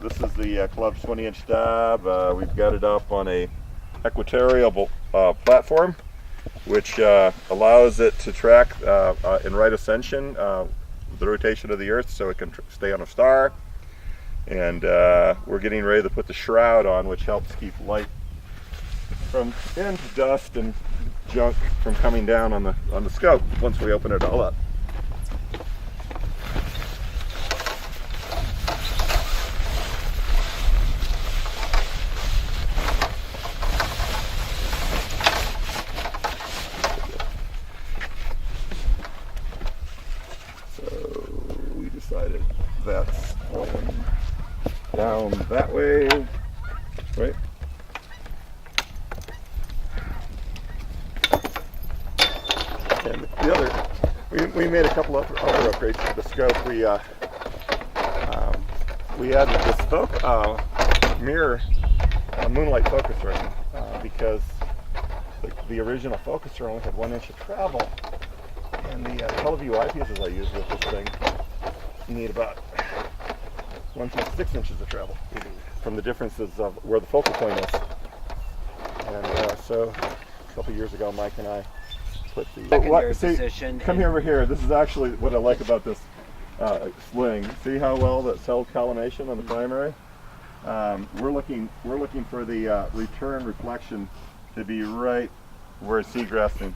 This is the club's 20-inch dive. We've got it up on a equatorial platform, which allows it to track in right ascension the rotation of the Earth, so it can stay on a star. And we're getting ready to put the shroud on, which helps keep light from dust and junk from coming down on the scope once we open it all up. Decided that's going down that way, right? And the other, we made a couple of other upgrades to the scope. We added this mirror moonlight focus ring because the original focuser only had 1 inch of travel, and the teleview eyepieces I use with this thing need about 1.6 inches of travel from the differences of where the focal point is. And so a couple years ago, Mike and I put the position. Come here over here. This is actually what I like about this sling. See how well that's held collimation on the primary? We're looking for the return reflection to be right where it's seagrassing.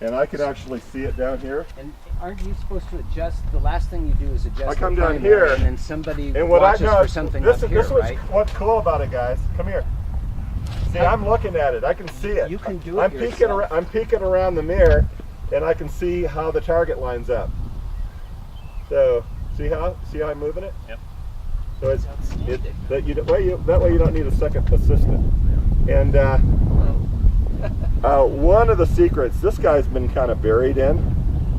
And I can actually see it down here. And aren't you supposed to adjust? The last thing you do is adjust. I come down here, and then somebody and watches for something up here, right? What's cool about it, guys. Come here. See, I'm looking at it. I can see it. You can do it yourself. I'm peeking around the mirror, and I can see how the target lines up. So, see how I'm moving it? Yep. So that way you don't need a second assistant. And one of the secrets this guy's been kind of buried in.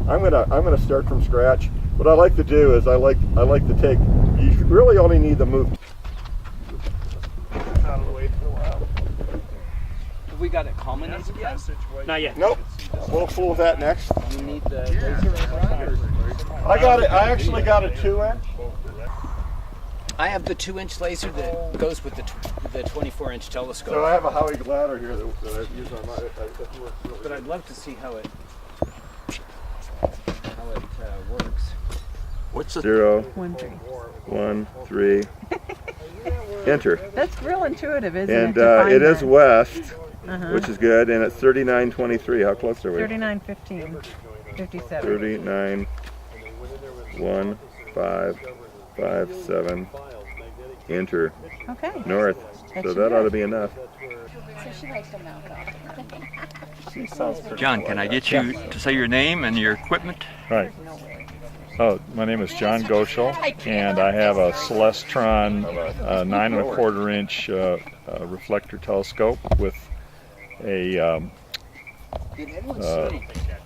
I'm gonna start from scratch. What I like to do is I like to take. You really only need to move out of the way for a while. Have we got it culminated yet? Not yet. Nope. We'll fool with that next. You need the laser. I got it. I actually got a 2-inch. I have the 2-inch laser that goes with the 24-inch telescope. So I have a Howie ladder here that I use on my. That works really But I'd love to see how it works. What's the 0, 1, 3. 1, 3. Enter. That's real intuitive, isn't And it? to find it is that? west, Uh-huh. which is good, and it's 39.23. How close are we? 39.15, 57. 39, 1, 5, 5, 7. Enter. Okay. North. That So should that do ought it. to be enough. So she likes to mouth off. She sounds pretty John, cool can I like get you to say your name and your equipment? Right. Oh, my name is John Goschel, and I have a Celestron 9 1/4 inch reflector telescope with a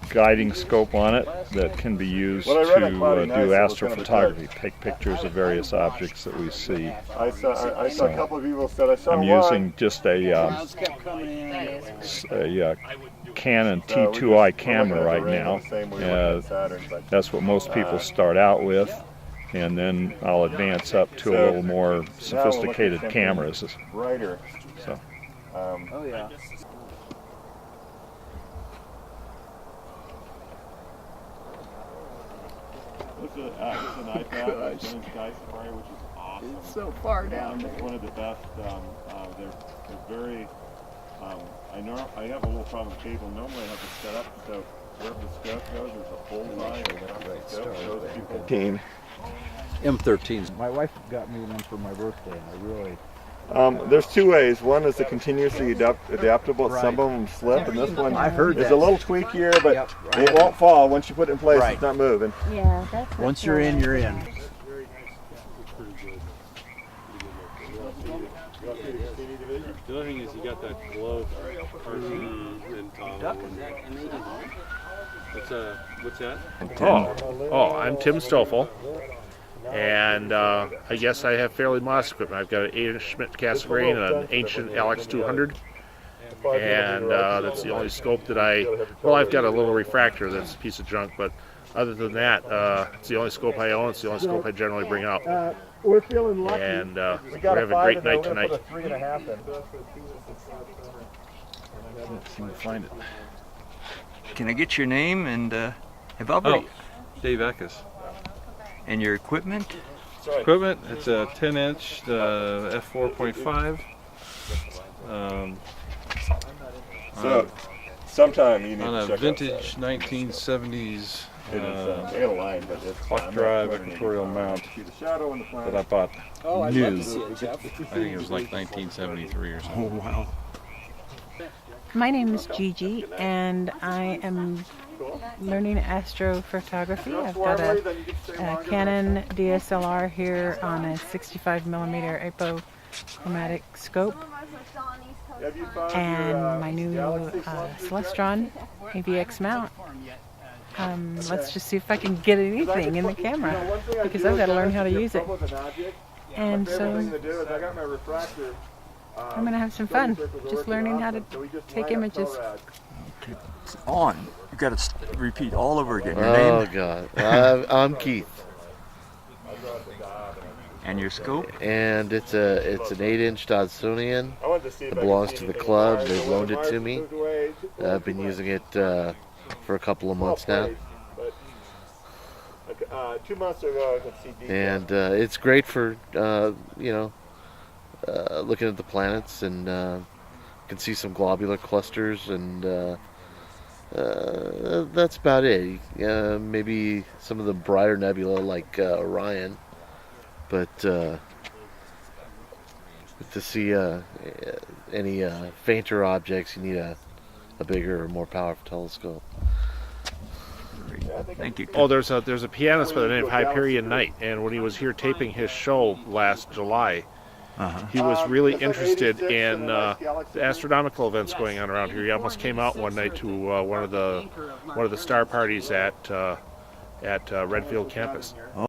guiding scope on it that can be used Well, I read on Cloudy to Nights do it was gonna be astrophotography, take pictures of various objects that we see. I saw a couple of people said I saw I'm one. using just a Canon T2i camera right now. That's what most people start out with, and then I'll advance up to a little more sophisticated cameras. Brighter. So. Oh yeah. This is an iPad, Sky Safari, which is awesome. It's so far down. It's one of the best. They're very. I have a little problem with cable. Normally I have to set up so wherever the scope goes, there's a full line. Shows people. M13s. My wife got me one for my birthday, and I really. There's two ways. One is the continuously adaptable. Some of them slip, and this one I've heard is that. a little tweakier, but it won't fall once you put it in place. Right. It's not moving. Yeah, that's Once you're in, you're in. The other thing is you got that glow Carson and Tom. What's that? I'm Tim Stoffel, and I guess I have fairly modest equipment. I've got an 8-inch Schmidt Cassegrain and an ancient Alex 200, and that's the only scope that I've got a little refractor that's a piece of junk, but other than that, it's the only scope I own. It's the only scope I generally bring out. We're feeling lucky. And we we're got having a great night tonight. Put a 3.5 in. Can't seem to find it. Can I get your name and have I Oh, Dave Eckes. and your equipment? Equipment, it's a 10-inch f4.5. So, sometime you need On to a check vintage 1970s clock clock drive equatorial mount that I bought Oh, I'd new. love to see it, Jeff. I think it was like 1973 or something. Oh wow. My name is Gigi, and I am learning astrophotography. I've got a Canon DSLR here on a 65mm apochromatic scope, and my new Celestron AVX mount. Let's just see if I can get anything in the camera, because I've got to learn how to use it. And so I'm going to have some fun just learning how to take images. It's on. You got to repeat all over again. Your Oh name God, I'm Keith, and your scope. and it's an 8-inch Doddsonian. It belongs to the club. They loaned it to me. I've been using it for a couple of months now, 2 months ago, I could see details. and it's great for looking at the planets, and can see some globular clusters, and that's about it. Maybe some of the brighter nebula like Orion, but to see any fainter objects, you need a bigger or more powerful telescope. Thank you. Oh, there's a pianist by the name of Hyperion Knight, and when he was here taping his show last July, he was really interested in the astronomical events going on around here. He almost came out one night to one of the star parties at Redfield campus. Oh